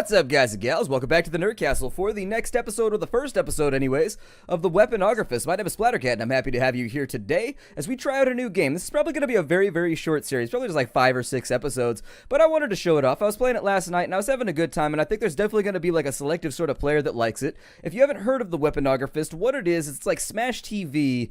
What's up, guys and gals? Welcome back to the Nerd Castle for the next episode, or the first episode anyways, of the Weaponographist. My name is Splattercat, and I'm happy to have you here today as we try out a new game. This is probably going to be a very, very short series, probably just like 5 or 6 episodes, but I wanted to show it off. I was playing it last night, and I was having a good time, and I think there's definitely going to be like a selective sort of player that likes it. If you haven't heard of the Weaponographist, what it is, it's like Smash TV,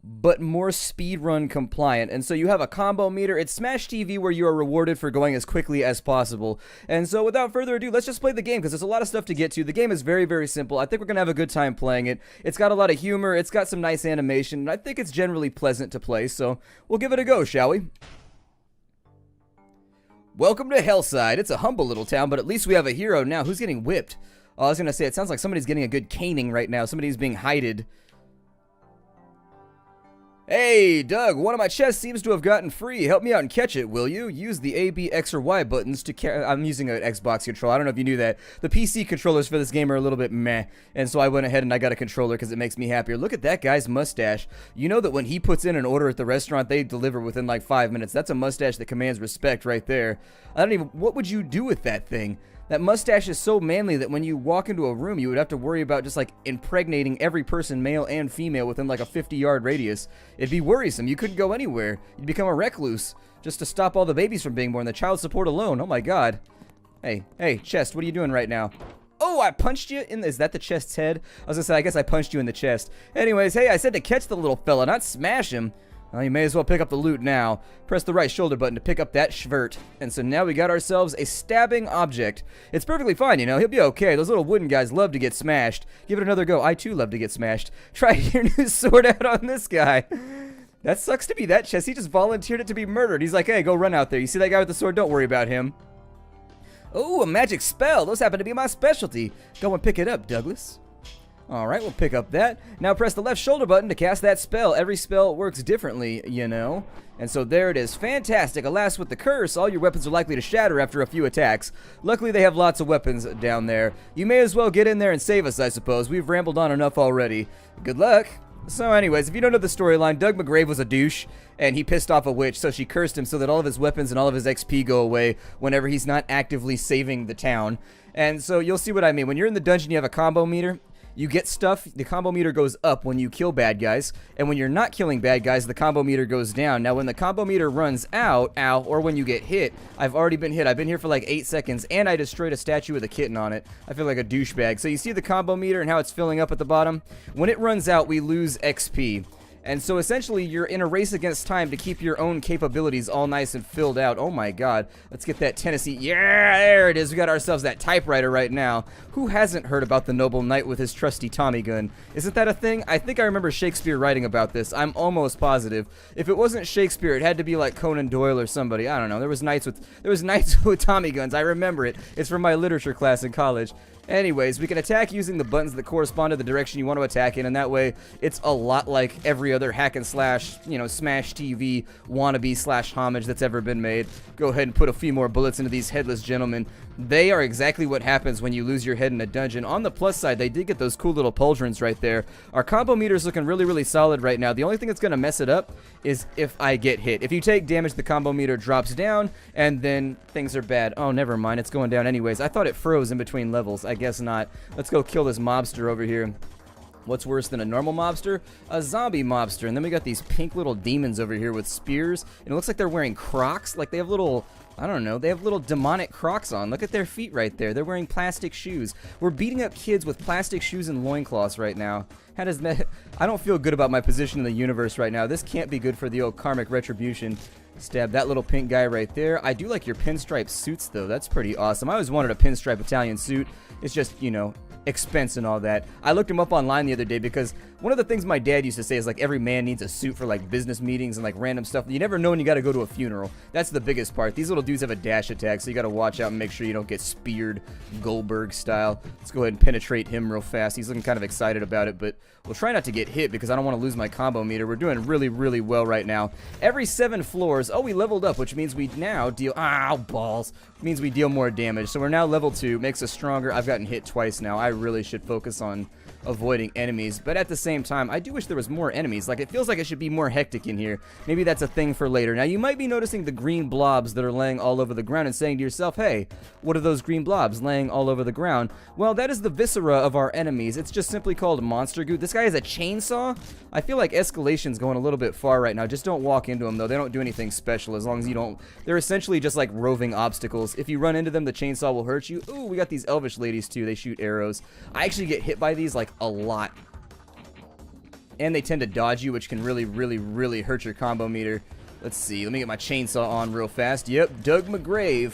but more speedrun compliant. And so you have a combo meter. It's Smash TV where you are rewarded for going as quickly as possible. And so without further ado, let's just play the game because there's a lot of stuff to get to. The game is very, very simple. I think we're going to have a good time playing it. It's got a lot of humor. It's got some nice animation. And I think it's generally pleasant to play. So we'll give it a go, shall we? Welcome to Hellside. It's a humble little town, but at least we have a hero now. Who's getting whipped? Oh, I was going to say, it sounds like somebody's getting a good caning right now. Somebody's being hided. Hey, Doug, one of my chests seems to have gotten free. Help me out and catch it, will you? Use the A, B, X, or Y buttons to I'm using an Xbox controller. I don't know if you knew that. The PC controllers for this game are a little bit meh, and so I went ahead and I got a controller because it makes me happier. Look at that guy's mustache. You know that when he puts in an order at the restaurant, they deliver within like 5 minutes. That's a mustache that commands respect right there. What would you do with that thing? That mustache is so manly that when you walk into a room, you would have to worry about just like impregnating every person, male and female, within like a 50-yard radius. It'd be worrisome. You couldn't go anywhere. You'd become a recluse just to stop all the babies from being born. The child support alone. Oh my god. Hey, chest, what are you doing right now? Oh, I punched you in the... Is that the chest's head? I was gonna say, I guess I punched you in the chest. Anyways, hey, I said to catch the little fella, not smash him. Well, you may as well pick up the loot now. Press the right shoulder button to pick up that schvert. And so now we got ourselves a stabbing object. It's perfectly fine, you know. He'll be okay. Those little wooden guys love to get smashed. Give it another go. I, too, love to get smashed. Try your new sword out on this guy. That sucks to be that chest. He just volunteered it to be murdered. He's like, hey, go run out there. You see that guy with the sword? Don't worry about him. Oh, a magic spell. Those happen to be my specialty. Go and pick it up, Douglas. Alright, we'll pick up that. Now press the left shoulder button to cast that spell. Every spell works differently, you know. And so there it is. Fantastic. Alas, with the curse, all your weapons are likely to shatter after a few attacks. Luckily, they have lots of weapons down there. You may as well get in there and save us, I suppose. We've rambled on enough already. Good luck. So anyways, if you don't know the storyline, Doug McGrave was a douche, and he pissed off a witch, so she cursed him so that all of his weapons and all of his XP go away whenever he's not actively saving the town. And so you'll see what I mean. When you're in the dungeon, you have a combo meter. You get stuff, the combo meter goes up when you kill bad guys, and when you're not killing bad guys, the combo meter goes down. Now, when the combo meter runs out, or when you get hit, I've already been hit. I've been here for like 8 seconds, and I destroyed a statue with a kitten on it. I feel like a douchebag. So you see the combo meter and how it's filling up at the bottom? When it runs out, we lose XP. And so essentially, you're in a race against time to keep your own capabilities all nice and filled out. Oh my god. Let's get that Tennessee. Yeah, there it is. We got ourselves that typewriter right now. Who hasn't heard about the noble knight with his trusty Tommy gun? Isn't that a thing? I think I remember Shakespeare writing about this. I'm almost positive. If it wasn't Shakespeare, it had to be like Conan Doyle or somebody. I don't know. There was knights with Tommy guns. I remember it. It's from my literature class in college. Anyways, we can attack using the buttons that correspond to the direction you want to attack in, and that way it's a lot like every other hack and slash, you know, Smash TV wannabe slash homage that's ever been made. Go ahead and put a few more bullets into these headless gentlemen. They are exactly what happens when you lose your head in a dungeon. On the plus side, they did get those cool little pauldrons right there. Our combo meter's looking really, really solid right now. The only thing that's going to mess it up is if I get hit. If you take damage, the combo meter drops down, and then things are bad. Oh, never mind. It's going down anyways. I thought it froze in between levels. I guess not. Let's go kill this mobster over here. What's worse than a normal mobster? A zombie mobster. And then we got these pink little demons over here with spears. And it looks like they're wearing Crocs. Like they have little... I don't know, they have little demonic Crocs on. Look at their feet right there. They're wearing plastic shoes. We're beating up kids with plastic shoes and loincloths right now. How does that... I don't feel good about my position in the universe right now. This can't be good for the old karmic retribution. Stab that little pink guy right there. I do like your pinstripe suits, though. That's pretty awesome. I always wanted a pinstripe Italian suit. It's just, you know, expense and all that. I looked him up online the other day because one of the things my dad used to say is like every man needs a suit for like business meetings and like random stuff. You never know when you got to go to a funeral. That's the biggest part. These little dudes have a dash attack, so you got to watch out and make sure you don't get speared Goldberg style. Let's go ahead and penetrate him real fast. He's looking kind of excited about it, but we'll try not to get hit because I don't want to lose my combo meter. We're doing really, really well right now. Every 7 floors, oh, we leveled up, which means we now deal, balls, means we deal more damage. So we're now level 2, makes us stronger. I've gotten hit twice now. I really should focus on avoiding enemies, but at the same time, I do wish there was more enemies. Like, it feels like it should be more hectic in here. Maybe that's a thing for later. Now, you might be noticing the green blobs that are laying all over the ground and saying to yourself, hey, what are those green blobs laying all over the ground? Well, that is the viscera of our enemies. It's just simply called monster goo. This guy has a chainsaw. I feel like escalation's going a little bit far right now. Just don't walk into them, though. They don't do anything special as long as you don't. They're essentially just like roving obstacles. If you run into them, the chainsaw will hurt you. Ooh, we got these elvish ladies, too. They shoot arrows. I actually get hit by these, like, a lot. And they tend to dodge you, which can really, really, really hurt your combo meter. Let's see. Let me get my chainsaw on real fast. Yep, Doug McGrave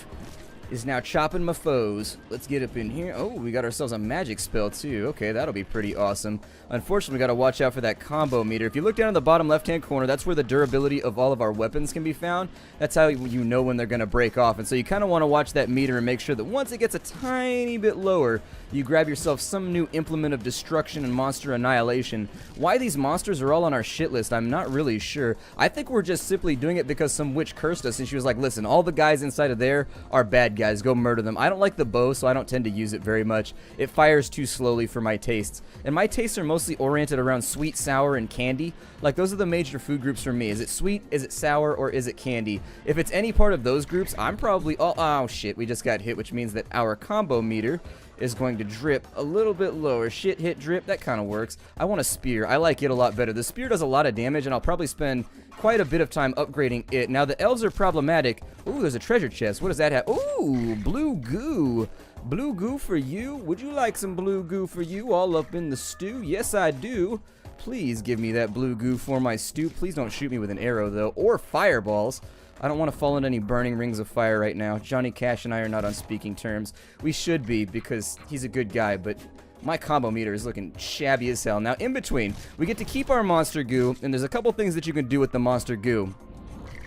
is now chopping my foes. Let's get up in here. Oh, we got ourselves a magic spell, too. Okay, that'll be pretty awesome. Unfortunately, we got to watch out for that combo meter. If you look down in the bottom left-hand corner, that's where the durability of all of our weapons can be found. That's how you know when they're going to break off. And so you kind of want to watch that meter and make sure that once it gets a tiny bit lower, you grab yourself some new implement of destruction and monster annihilation. Why these monsters are all on our shit list, I'm not really sure. I think we're just simply doing it because some witch cursed us and she was like, listen, all the guys inside of there are bad guys. Go murder them. I don't like the bow, so I don't tend to use it very much. It fires too slowly for my tastes. And my tastes are mostly oriented around sweet, sour, and candy. Like, those are the major food groups for me. Is it sweet, is it sour, or is it candy? If it's any part of those groups, I'm probably... Oh, shit. We just got hit, which means that our combo meter is going to drip a little bit lower. Shit, hit, drip. That kind of works. I want a spear. I like it a lot better. The spear does a lot of damage, and I'll probably spend quite a bit of time upgrading it. Now, the elves are problematic. Ooh, there's a treasure chest. What does that have? Ooh, blue goo. Blue goo for you? Would you like some blue goo for you all up in the stew? Yes, I do. Please give me that blue goo for my stew. Please don't shoot me with an arrow, though, or fireballs. I don't want to fall into any burning rings of fire right now. Johnny Cash and I are not on speaking terms. We should be, because he's a good guy, but my combo meter is looking shabby as hell. Now, in between, we get to keep our monster goo, and there's a couple things that you can do with the monster goo.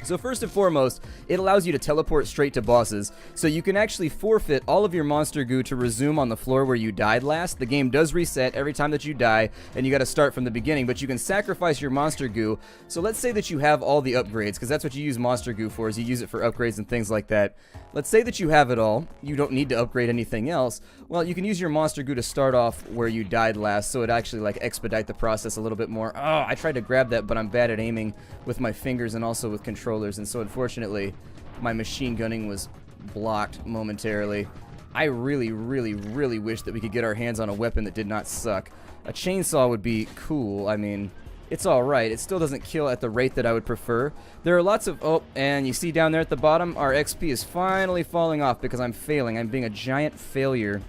So first and foremost, it allows you to teleport straight to bosses, so you can actually forfeit all of your monster goo to resume on the floor where you died last. The game does reset every time that you die, and you gotta start from the beginning, but you can sacrifice your monster goo. So let's say that you have all the upgrades, because that's what you use monster goo for, is you use it for upgrades and things like that. Let's say that you have it all, you don't need to upgrade anything else. Well, you can use your monster goo to start off where you died last, so it actually like expedite the process a little bit more. Oh, I tried to grab that, but I'm bad at aiming with my fingers and also with controllers, and so unfortunately, my machine gunning was blocked momentarily. I really, really, really wish that we could get our hands on a weapon that did not suck. A chainsaw would be cool. I mean, it's alright. It still doesn't kill at the rate that I would prefer. There are lots of... Oh, and you see down there at the bottom, our XP is finally falling off because I'm failing. I'm being a giant failure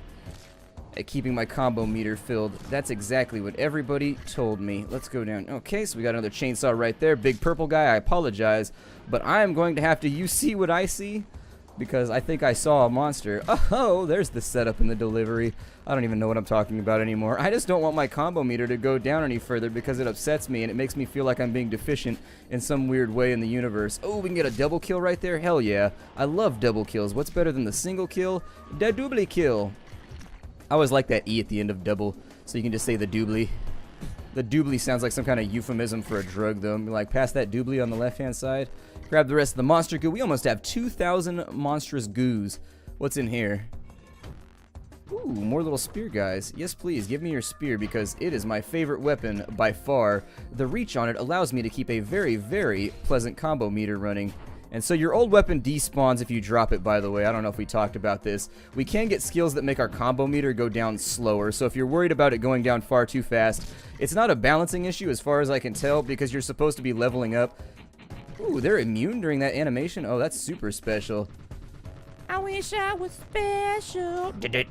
at keeping my combo meter filled. That's exactly what everybody told me. Let's go down. Okay, so we got another chainsaw right there. Big purple guy, I apologize. But I am going to have to... You see what I see? Because I think I saw a monster. Oh, there's the setup and the delivery. I don't even know what I'm talking about anymore. I just don't want my combo meter to go down any further because it upsets me and it makes me feel like I'm being deficient in some weird way in the universe. Oh, we can get a double kill right there? Hell yeah. I love double kills. What's better than the single kill? The doubly kill. I always like that E at the end of double, so you can just say the doubly. The doubly sounds like some kind of euphemism for a drug, though. Like, pass that doubly on the left-hand side. Grab the rest of the monster goo. We almost have 2,000 monstrous goos. What's in here? Ooh, more little spear guys. Yes, please, give me your spear because it is my favorite weapon by far. The reach on it allows me to keep a very, very pleasant combo meter running. And so your old weapon despawns if you drop it, by the way. I don't know if we talked about this. We can get skills that make our combo meter go down slower. So if you're worried about it going down far too fast, it's not a balancing issue as far as I can tell because you're supposed to be leveling up. Ooh, they're immune during that animation? Oh, that's super special. I wish I was special. Get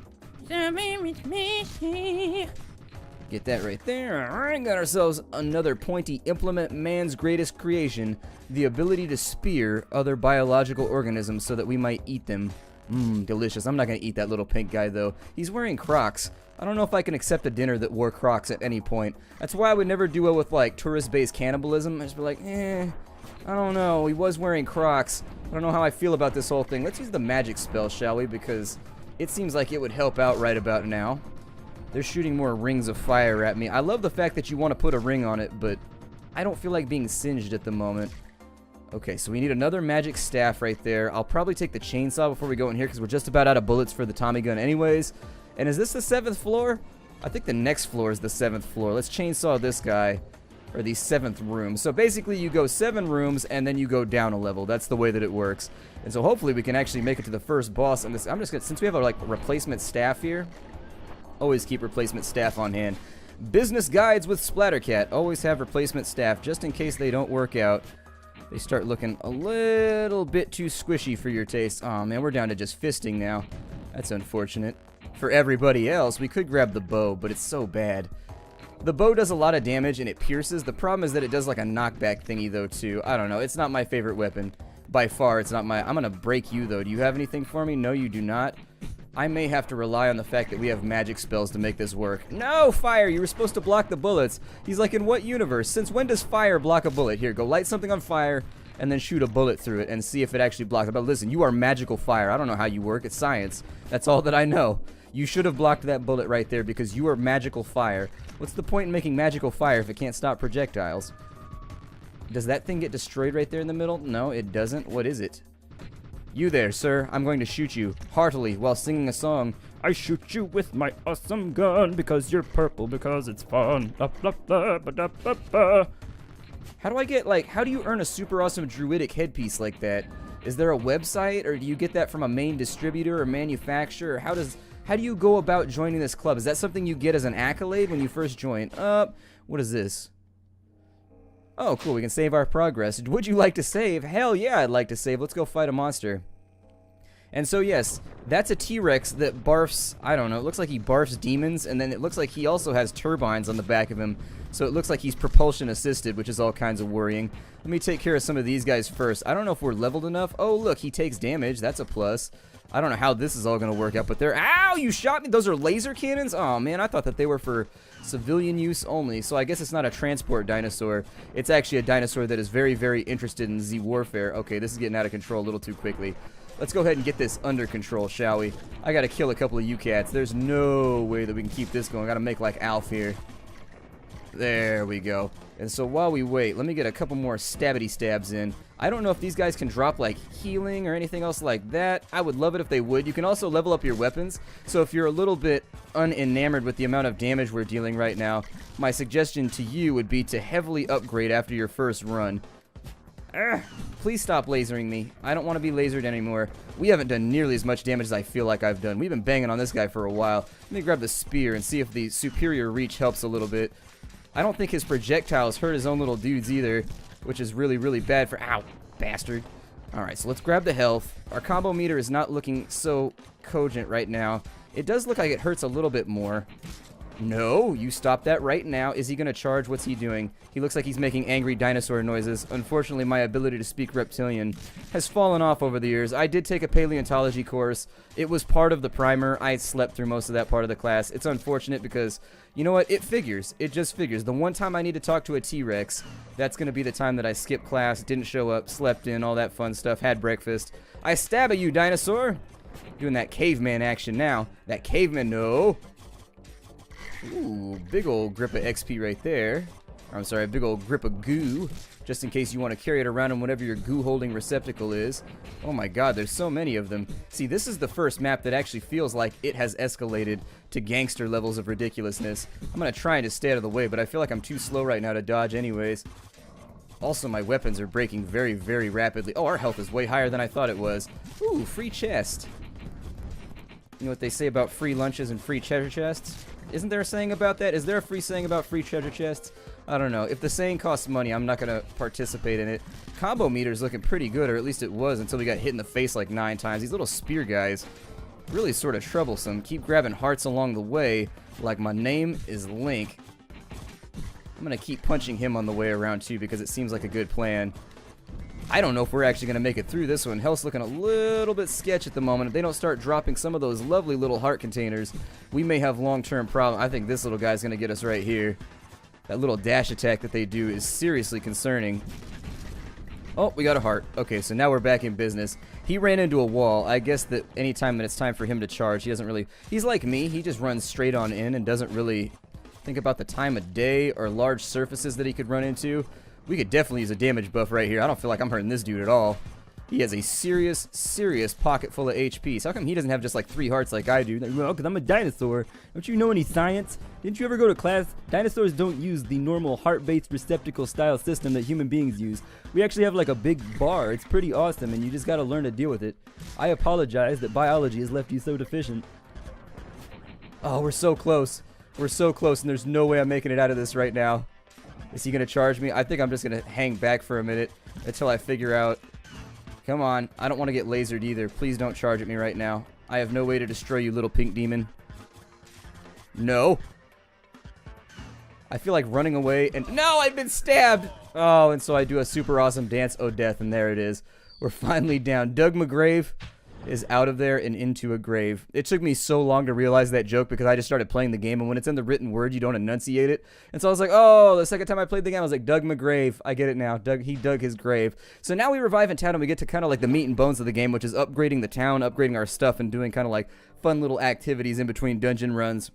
that right there. Alright, got ourselves another pointy implement, man's greatest creation, the ability to spear other biological organisms so that we might eat them. Mmm, delicious. I'm not going to eat that little pink guy, though. He's wearing Crocs. I don't know if I can accept a dinner that wore Crocs at any point. That's why I would never do well with, like, tourist-based cannibalism. I just be like, I don't know. He was wearing Crocs. I don't know how I feel about this whole thing. Let's use the magic spell, shall we? Because it seems like it would help out right about now. They're shooting more rings of fire at me. I love the fact that you want to put a ring on it, but I don't feel like being singed at the moment. Okay, so we need another magic staff right there. I'll probably take the chainsaw before we go in here because we're just about out of bullets for the Tommy gun anyways. And is this the 7th floor? I think the next floor is the 7th floor. Let's chainsaw this guy, or the 7th room. So basically you go 7 rooms and then you go down a level. That's the way that it works. And so hopefully we can actually make it to the first boss. And I'm just gonna, since we have a like replacement staff here, always keep replacement staff on hand. Business guides with Splattercat. Always have replacement staff just in case they don't work out. They start looking a little bit too squishy for your taste. Oh man, we're down to just fisting now. That's unfortunate. For everybody else, we could grab the bow, but it's so bad. The bow does a lot of damage and it pierces. The problem is that it does like a knockback thingy though too. I don't know. It's not my favorite weapon. By far, it's not my... I'm gonna break you though. Do you have anything for me? No, you do not. I may have to rely on the fact that we have magic spells to make this work. No, fire! You were supposed to block the bullets. He's like, in what universe? Since when does fire block a bullet? Here, go light something on fire and then shoot a bullet through it and see if it actually blocks it. But listen, you are magical fire. I don't know how you work. It's science. That's all that I know. You should have blocked that bullet right there because you are magical fire. What's the point in making magical fire if it can't stop projectiles? Does that thing get destroyed right there in the middle? No, it doesn't. What is it? You there, sir. I'm going to shoot you heartily while singing a song. I shoot you with my awesome gun because you're purple because it's fun. Blah, blah, blah, blah, blah, blah. How do I get, like, how do you earn a super awesome druidic headpiece like that? Is there a website, or do you get that from a main distributor or manufacturer? Or how do you go about joining this club? Is that something you get as an accolade when you first join? What is this? Oh, cool, we can save our progress. Would you like to save? Hell yeah, I'd like to save. Let's go fight a monster. And so, yes, that's a T-Rex that barfs, I don't know, it looks like he barfs demons, and then it looks like he also has turbines on the back of him, so it looks like he's propulsion assisted, which is all kinds of worrying. Let me take care of some of these guys first. I don't know if we're leveled enough. Oh, look, he takes damage. That's a plus. I don't know how this is all going to work out, but they're... Ow, you shot me! Those are laser cannons? Oh, man, I thought that they were for civilian use only, so I guess it's not a transport dinosaur. It's actually a dinosaur that is very, very interested in Z warfare. Okay, this is getting out of control a little too quickly. Let's go ahead and get this under control, shall we? I gotta kill a couple of you cats. There's no way that we can keep this going. I gotta make like Alf here. There we go. And so while we wait, let me get a couple more stabbity stabs in. I don't know if these guys can drop like healing or anything else like that. I would love it if they would. You can also level up your weapons. So if you're a little bit unenamored with the amount of damage we're dealing right now, my suggestion to you would be to heavily upgrade after your first run. Please stop lasering me. I don't want to be lasered anymore. We haven't done nearly as much damage as I feel like I've done. We've been banging on this guy for a while. Let me grab the spear and see if the superior reach helps a little bit. I don't think his projectiles hurt his own little dudes either, which is really, really bad for... Ow, bastard. Alright, so let's grab the health. Our combo meter is not looking so cogent right now. It does look like it hurts a little bit more. No, you stop that right now. Is he going to charge? What's he doing? He looks like he's making angry dinosaur noises. Unfortunately, my ability to speak reptilian has fallen off over the years. I did take a paleontology course. It was part of the primer. I slept through most of that part of the class. It's unfortunate because, you know what? It figures. It just figures. The one time I need to talk to a T-Rex, that's going to be the time that I skipped class, didn't show up, slept in, all that fun stuff, had breakfast. I stab at you, dinosaur! Doing that caveman action now. That caveman, no! Ooh, big old grip of XP right there. Or, I'm sorry, a big old grip of goo, just in case you want to carry it around in whatever your goo-holding receptacle is. Oh my god, there's so many of them. See, this is the first map that actually feels like it has escalated to gangster levels of ridiculousness. I'm going to try and just stay out of the way, but I feel like I'm too slow right now to dodge anyways. Also, my weapons are breaking very, very rapidly. Oh, our health is way higher than I thought it was. Ooh, free chest. You know what they say about free lunches and free treasure chests? Isn't there a saying about that? Is there a free saying about free treasure chests? I don't know. If the saying costs money, I'm not going to participate in it. Combo meter's looking pretty good, or at least it was until we got hit in the face like 9 times. These little spear guys, really sort of troublesome. Keep grabbing hearts along the way, like my name is Link. I'm going to keep punching him on the way around, too, because it seems like a good plan. I don't know if we're actually going to make it through this one. Health's looking a little bit sketch at the moment. If they don't start dropping some of those lovely little heart containers, we may have long-term problems. I think this little guy's going to get us right here. That little dash attack that they do is seriously concerning. Oh, we got a heart. Okay, so now we're back in business. He ran into a wall. I guess that anytime that it's time for him to charge, he doesn't really... He's like me. He just runs straight on in and doesn't really think about the time of day or large surfaces that he could run into. We could definitely use a damage buff right here. I don't feel like I'm hurting this dude at all. He has a serious, serious pocket full of HP. So how come he doesn't have just like 3 hearts like I do? Well, because I'm a dinosaur. Don't you know any science? Didn't you ever go to class? Dinosaurs don't use the normal heart-based receptacle style system that human beings use. We actually have like a big bar. It's pretty awesome, and you just gotta learn to deal with it. I apologize that biology has left you so deficient. Oh, we're so close. We're so close, and there's no way I'm making it out of this right now. Is he gonna charge me? I think I'm just gonna hang back for a minute until I figure out. Come on. I don't want to get lasered either. Please don't charge at me right now. I have no way to destroy you, little pink demon. No. I feel like running away and... No, I've been stabbed! Oh, and so I do a super awesome dance, oh death, and there it is. We're finally down. Doug McGrave is out of there and into a grave. It took me so long to realize that joke because I just started playing the game, and when it's in the written word, you don't enunciate it. And so I was like, oh, the second time I played the game, I was like, Doug McGrave. I get it now. He dug his grave. So now we revive in town, and we get to kind of like the meat and bones of the game, which is upgrading the town, upgrading our stuff, and doing kind of like fun little activities in between dungeon runs.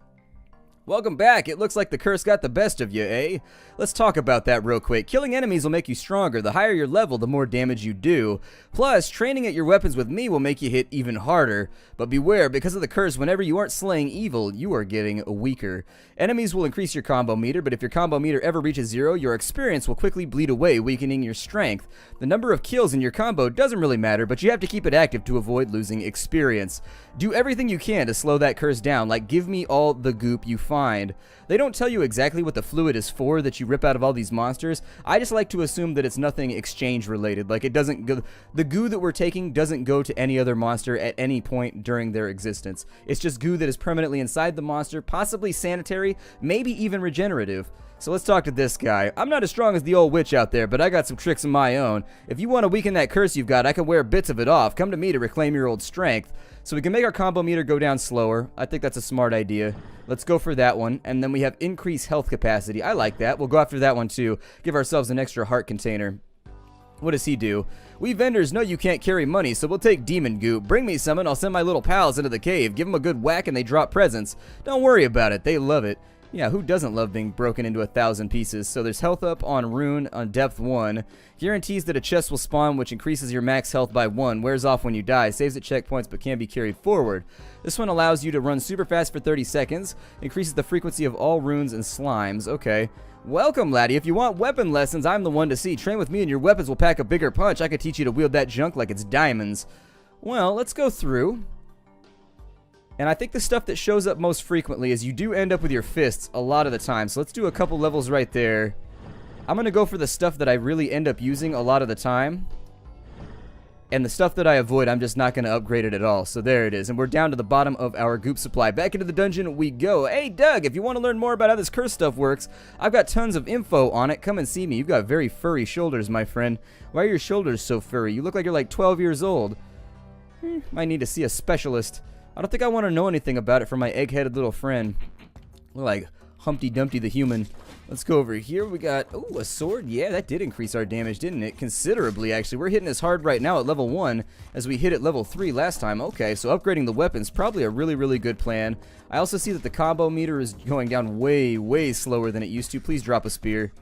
Welcome back. It looks like the curse got the best of you, eh? Let's talk about that real quick. Killing enemies will make you stronger. The higher your level, the more damage you do. Plus, training at your weapons with me will make you hit even harder. But beware, because of the curse, whenever you aren't slaying evil, you are getting weaker. Enemies will increase your combo meter, but if your combo meter ever reaches 0, your experience will quickly bleed away, weakening your strength. The number of kills in your combo doesn't really matter, but you have to keep it active to avoid losing experience. Do everything you can to slow that curse down, like give me all the goop you find. They don't tell you exactly what the fluid is for that you rip out of all these monsters. I just like to assume that it's nothing exchange related. Like it doesn't go, the goo that we're taking doesn't go to any other monster at any point during their existence. It's just goo that is permanently inside the monster, possibly sanitary, maybe even regenerative. So let's talk to this guy. I'm not as strong as the old witch out there, but I got some tricks of my own. If you want to weaken that curse you've got, I can wear bits of it off. Come to me to reclaim your old strength. So we can make our combo meter go down slower. I think that's a smart idea. Let's go for that one. And then we have increased health capacity. I like that. We'll go after that one too. Give ourselves an extra heart container. What does he do? We vendors know you can't carry money, so we'll take demon goo. Bring me some and I'll send my little pals into the cave. Give them a good whack and they drop presents. Don't worry about it. They love it. Yeah, who doesn't love being broken into 1,000 pieces? So there's health up on rune on depth 1. Guarantees that a chest will spawn, which increases your max health by 1. Wears off when you die. Saves at checkpoints, but can be carried forward. This one allows you to run super fast for 30 seconds. Increases the frequency of all runes and slimes. Okay. Welcome, laddie. If you want weapon lessons, I'm the one to see. Train with me and your weapons will pack a bigger punch. I could teach you to wield that junk like it's diamonds. Well, let's go through. And I think the stuff that shows up most frequently is you do end up with your fists a lot of the time. So let's do a couple levels right there. I'm going to go for the stuff that I really end up using a lot of the time. And the stuff that I avoid, I'm just not going to upgrade it at all. So there it is. And we're down to the bottom of our goop supply. Back into the dungeon we go. Hey, Doug, if you want to learn more about how this curse stuff works, I've got tons of info on it. Come and see me. You've got very furry shoulders, my friend. Why are your shoulders so furry? You look like you're like 12 years old. Might need to see a specialist. I don't think I want to know anything about it for my egg-headed little friend. We're like Humpty Dumpty the human. Let's go over here. We got, ooh, a sword. Yeah, that did increase our damage, didn't it? Considerably, actually. We're hitting as hard right now at level 1 as we hit at level 3 last time. Okay, so upgrading the weapons, probably a really, really good plan. I also see that the combo meter is going down way, way slower than it used to. Please drop a spear.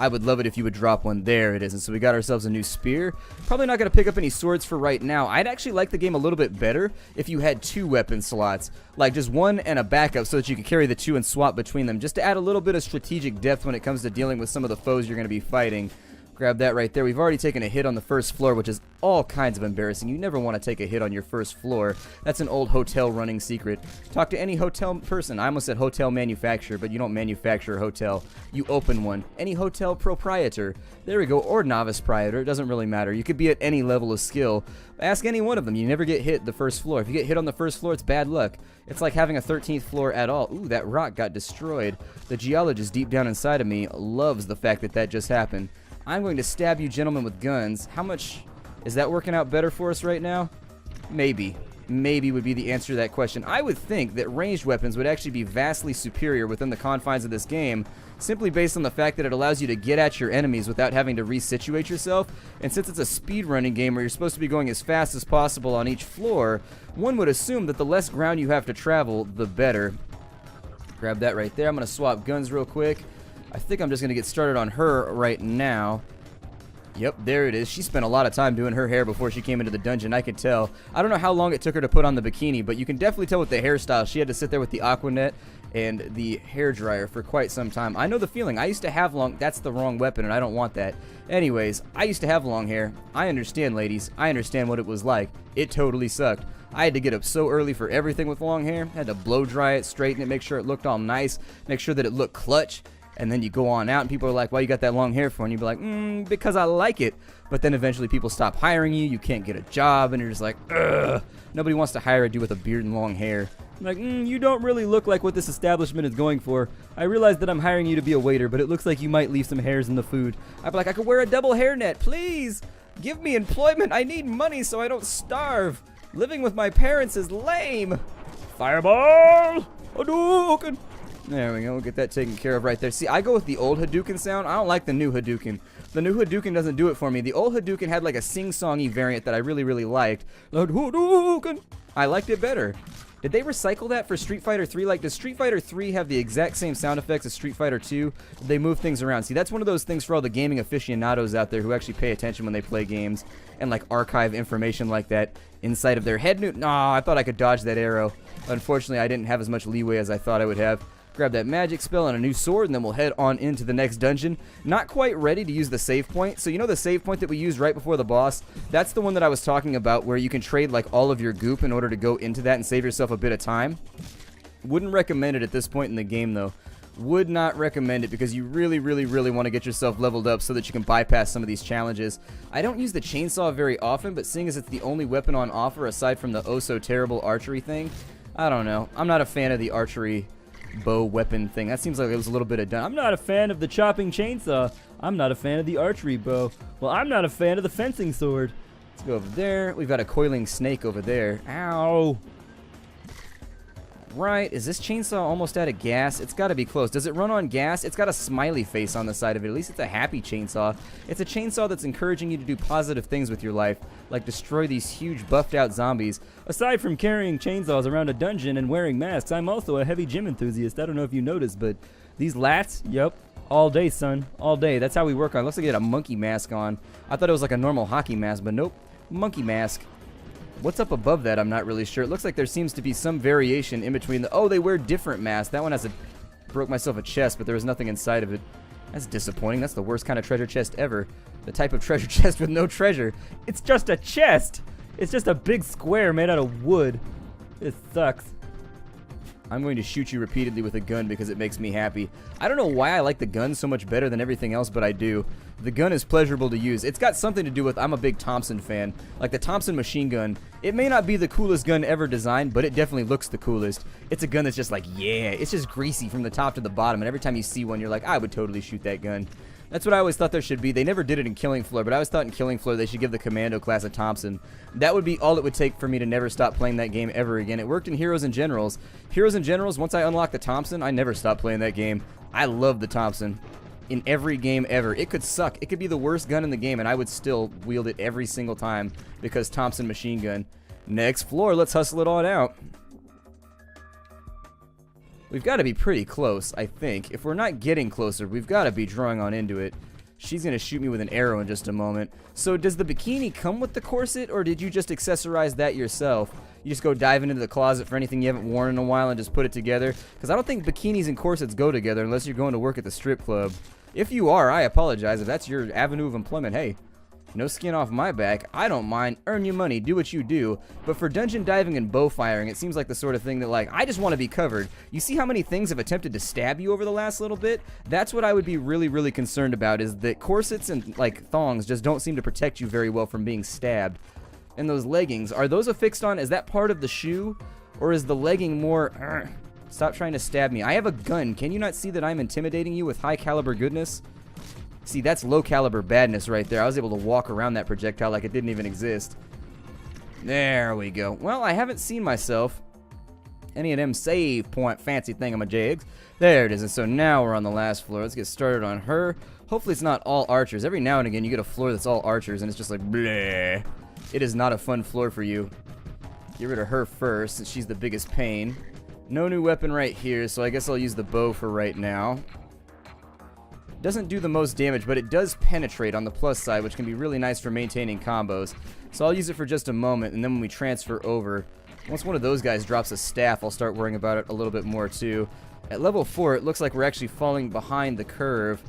I would love it if you would drop one. There it is. And so we got ourselves a new spear. Probably not going to pick up any swords for right now. I'd actually like the game a little bit better if you had 2 weapon slots. Like just one and a backup so that you could carry the 2 and swap between them. Just to add a little bit of strategic depth when it comes to dealing with some of the foes you're going to be fighting. Grab that right there. We've already taken a hit on the first floor, which is all kinds of embarrassing. You never want to take a hit on your first floor. That's an old hotel running secret. Talk to any hotel person. I almost said hotel manufacturer, but you don't manufacture a hotel. You open one. Any hotel proprietor. There we go. Or novice proprietor. It doesn't really matter. You could be at any level of skill. Ask any one of them. You never get hit the first floor. If you get hit on the first floor, it's bad luck. It's like having a 13th floor at all. Ooh, that rock got destroyed. The geologist deep down inside of me loves the fact that that just happened. I'm going to stab you gentlemen with guns. How much... Is that working out better for us right now? Maybe. Maybe would be the answer to that question. I would think that ranged weapons would actually be vastly superior within the confines of this game, simply based on the fact that it allows you to get at your enemies without having to resituate yourself. And since it's a speedrunning game where you're supposed to be going as fast as possible on each floor, one would assume that the less ground you have to travel, the better. Grab that right there. I'm going to swap guns real quick. I think I'm just going to get started on her right now. Yep, there it is. She spent a lot of time doing her hair before she came into the dungeon, I could tell. I don't know how long it took her to put on the bikini, but you can definitely tell with the hairstyle. She had to sit there with the Aquanet and the hair dryer for quite some time. I know the feeling. I used to have long... That's the wrong weapon, and I don't want that. Anyways, I used to have long hair. I understand, ladies. I understand what it was like. It totally sucked. I had to get up so early for everything with long hair. I had to blow dry it, straighten it, make sure it looked all nice, make sure that it looked clutch. And then you go on out and people are like, why you got that long hair for? And you'd be like, because I like it. But then eventually people stop hiring you. You can't get a job. And you're just like, ugh. Nobody wants to hire a dude with a beard and long hair. I'm like, you don't really look like what this establishment is going for. I realize that I'm hiring you to be a waiter, but it looks like you might leave some hairs in the food. I'd be like, I could wear a double hairnet, please. Give me employment. I need money so I don't starve. Living with my parents is lame. Fireball! Hadouken! There we go. We'll get that taken care of right there. See, I go with the old Hadouken sound. I don't like the new Hadouken. The new Hadouken doesn't do it for me. The old Hadouken had like a sing-songy variant that I really, really liked. Hadouken! I liked it better. Did they recycle that for Street Fighter 3? Like, does Street Fighter 3 have the exact same sound effects as Street Fighter 2? They move things around. See, that's one of those things for all the gaming aficionados out there who actually pay attention when they play games and, like, archive information like that inside of their head. No, I thought I could dodge that arrow. Unfortunately, I didn't have as much leeway as I thought I would have. Grab that magic spell and a new sword, and then we'll head on into the next dungeon. Not quite ready to use the save point. So you know the save point that we used right before the boss? That's the one that I was talking about where you can trade like all of your goop in order to go into that and save yourself a bit of time. Wouldn't recommend it at this point in the game though. Would not recommend it because you really, really, really want to get yourself leveled up so that you can bypass some of these challenges. I don't use the chainsaw very often, but seeing as it's the only weapon on offer aside from the oh-so-terrible archery thing, I don't know. I'm not a fan of the archery bow weapon thing. That seems like it was a little bit of done. I'm not a fan of the chopping chainsaw. I'm not a fan of the archery bow. Well, I'm not a fan of the fencing sword. Let's go over there. We've got a coiling snake over there. Ow. Right. Is this chainsaw almost out of gas? It's got to be close. Does it run on gas? It's got a smiley face on the side of it. At least it's a happy chainsaw. It's a chainsaw that's encouraging you to do positive things with your life, like destroy these huge buffed out zombies. Aside from carrying chainsaws around a dungeon and wearing masks, I'm also a heavy gym enthusiast. I don't know if you noticed, but these lats, yep, all day, son, all day. That's how we work on. Looks like you had a monkey mask on. I thought it was like a normal hockey mask, but nope, monkey mask. What's up above that? I'm not really sure. It looks like there seems to be some variation in between the... Oh, they wear different masks. That one has a... Broke myself a chest, but there was nothing inside of it. That's disappointing. That's the worst kind of treasure chest ever. The type of treasure chest with no treasure. It's just a chest. It's just a big square made out of wood. It sucks. I'm going to shoot you repeatedly with a gun because it makes me happy. I don't know why I like the gun so much better than everything else, but I do. The gun is pleasurable to use. It's got something to do with, I'm a big Thompson fan. Like the Thompson machine gun, it may not be the coolest gun ever designed, but it definitely looks the coolest. It's a gun that's just like, yeah, it's just greasy from the top to the bottom, and every time you see one, you're like, I would totally shoot that gun. That's what I always thought there should be. They never did it in Killing Floor, but I always thought in Killing Floor they should give the Commando class a Thompson. That would be all it would take for me to never stop playing that game ever again. It worked in Heroes and Generals. Heroes and Generals, once I unlocked the Thompson, I never stopped playing that game. I love the Thompson. In every game ever. It could suck. It could be the worst gun in the game, and I would still wield it every single time because Thompson machine gun. Next floor, let's hustle it on out. We've got to be pretty close, I think. If we're not getting closer, we've got to be drawing on into it. She's going to shoot me with an arrow in just a moment. So does the bikini come with the corset, or did you just accessorize that yourself? You just go diving into the closet for anything you haven't worn in a while and just put it together? Because I don't think bikinis and corsets go together unless you're going to work at the strip club. If you are, I apologize. If that's your avenue of employment, hey, no skin off my back. I don't mind. Earn your money. Do what you do. But for dungeon diving and bow firing, it seems like the sort of thing that, like, I just want to be covered. You see how many things have attempted to stab you over the last little bit? That's what I would be really, really concerned about, is that corsets and, like, thongs just don't seem to protect you very well from being stabbed. And those leggings, are those affixed on? Is that part of the shoe? Or is the legging more... Stop trying to stab me. I have a gun. Can you not see that I'm intimidating you with high caliber goodness? See, that's low caliber badness right there. I was able to walk around that projectile like it didn't even exist. There we go. Well, I haven't seen myself any of them save point fancy thingamajigs. There it is. And so now we're on the last floor. Let's get started on her. Hopefully it's not all archers. Every now and again you get a floor that's all archers and it's just like bleh. It is not a fun floor for you. Get rid of her first since she's the biggest pain. No new weapon right here, so I guess I'll use the bow for right now. Doesn't do the most damage, but it does penetrate on the plus side, which can be really nice for maintaining combos. So I'll use it for just a moment, and then when we transfer over, once one of those guys drops a staff, I'll start worrying about it a little bit more too. At level 4, it looks like we're actually falling behind the curve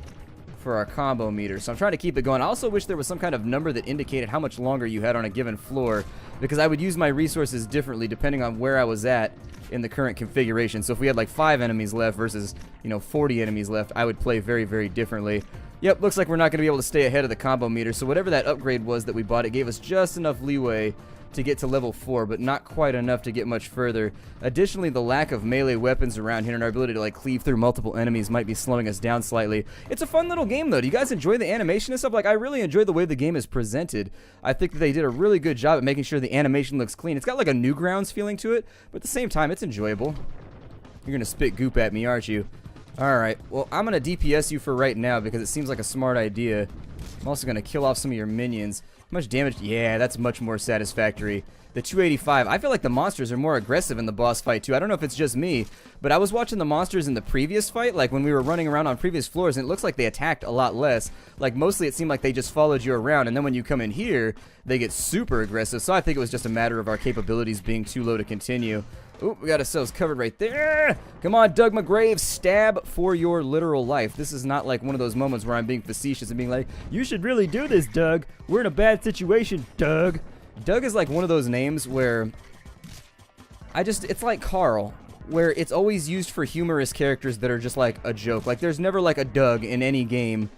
for our combo meter, so I'm trying to keep it going. I also wish there was some kind of number that indicated how much longer you had on a given floor, because I would use my resources differently depending on where I was at in the current configuration. So if we had like 5 enemies left versus, 40 enemies left, I would play very, very differently. Yep, looks like we're not going to be able to stay ahead of the combo meter, so whatever that upgrade was that we bought, it gave us just enough leeway to get to level 4, but not quite enough to get much further. Additionally, the lack of melee weapons around here and our ability to cleave through multiple enemies might be slowing us down slightly. It's a fun little game though. Do you guys enjoy the animation and stuff? I really enjoy the way the game is presented. I think that they did a really good job at making sure the animation looks clean. It's got a Newgrounds feeling to it, but at the same time, it's enjoyable. You're gonna spit goop at me, aren't you? Alright, well, I'm gonna DPS you for right now because it seems like a smart idea. I'm also gonna kill off some of your minions. How much damage? Yeah, that's much more satisfactory. The 285, I feel like the monsters are more aggressive in the boss fight too. I don't know if it's just me, but I was watching the monsters in the previous fight, when we were running around on previous floors, and it looks like they attacked a lot less. Mostly it seemed like they just followed you around, and then when you come in here, they get super aggressive. So I think it was just a matter of our capabilities being too low to continue. Ooh, we got ourselves covered right there. Come on, Doug McGrave, stab for your literal life. This is not one of those moments where I'm being facetious and being like, you should really do this, Doug. We're in a bad situation, Doug. Doug is one of those names where it's like Carl, where it's always used for humorous characters that are just a joke. There's never a Doug in any game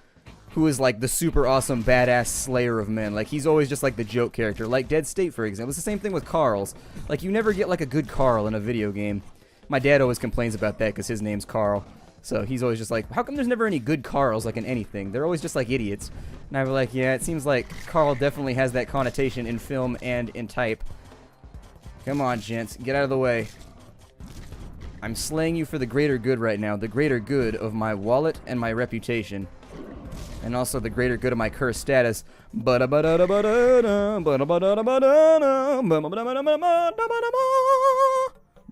who is the super awesome badass slayer of men. He's always just the joke character. Dead State, for example. It's the same thing with Carls. You never get a good Carl in a video game. My dad always complains about that because his name's Carl. So he's always just how come there's never any good Carls in anything? They're always just idiots. And I was yeah, it seems like Carl definitely has that connotation in film and in type. Come on, gents. Get out of the way. I'm slaying you for the greater good right now. The greater good of my wallet and my reputation. And also the greater good of my cursed status.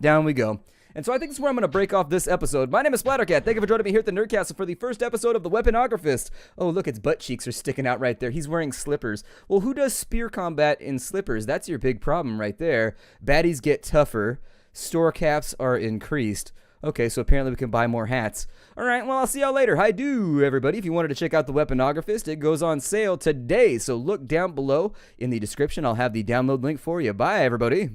Down we go. And so I think that's where I'm going to break off this episode. My name is Splattercat. Thank you for joining me here at the Nerdcastle for the first episode of the Weaponographist. Oh, look, its butt cheeks are sticking out right there. He's wearing slippers. Well, who does spear combat in slippers? That's your big problem right there. Baddies get tougher. Store caps are increased. Okay, so apparently we can buy more hats. Alright, well, I'll see y'all later. Hi do, everybody. If you wanted to check out the Weaponographist, it goes on sale today. So look down below in the description. I'll have the download link for you. Bye, everybody.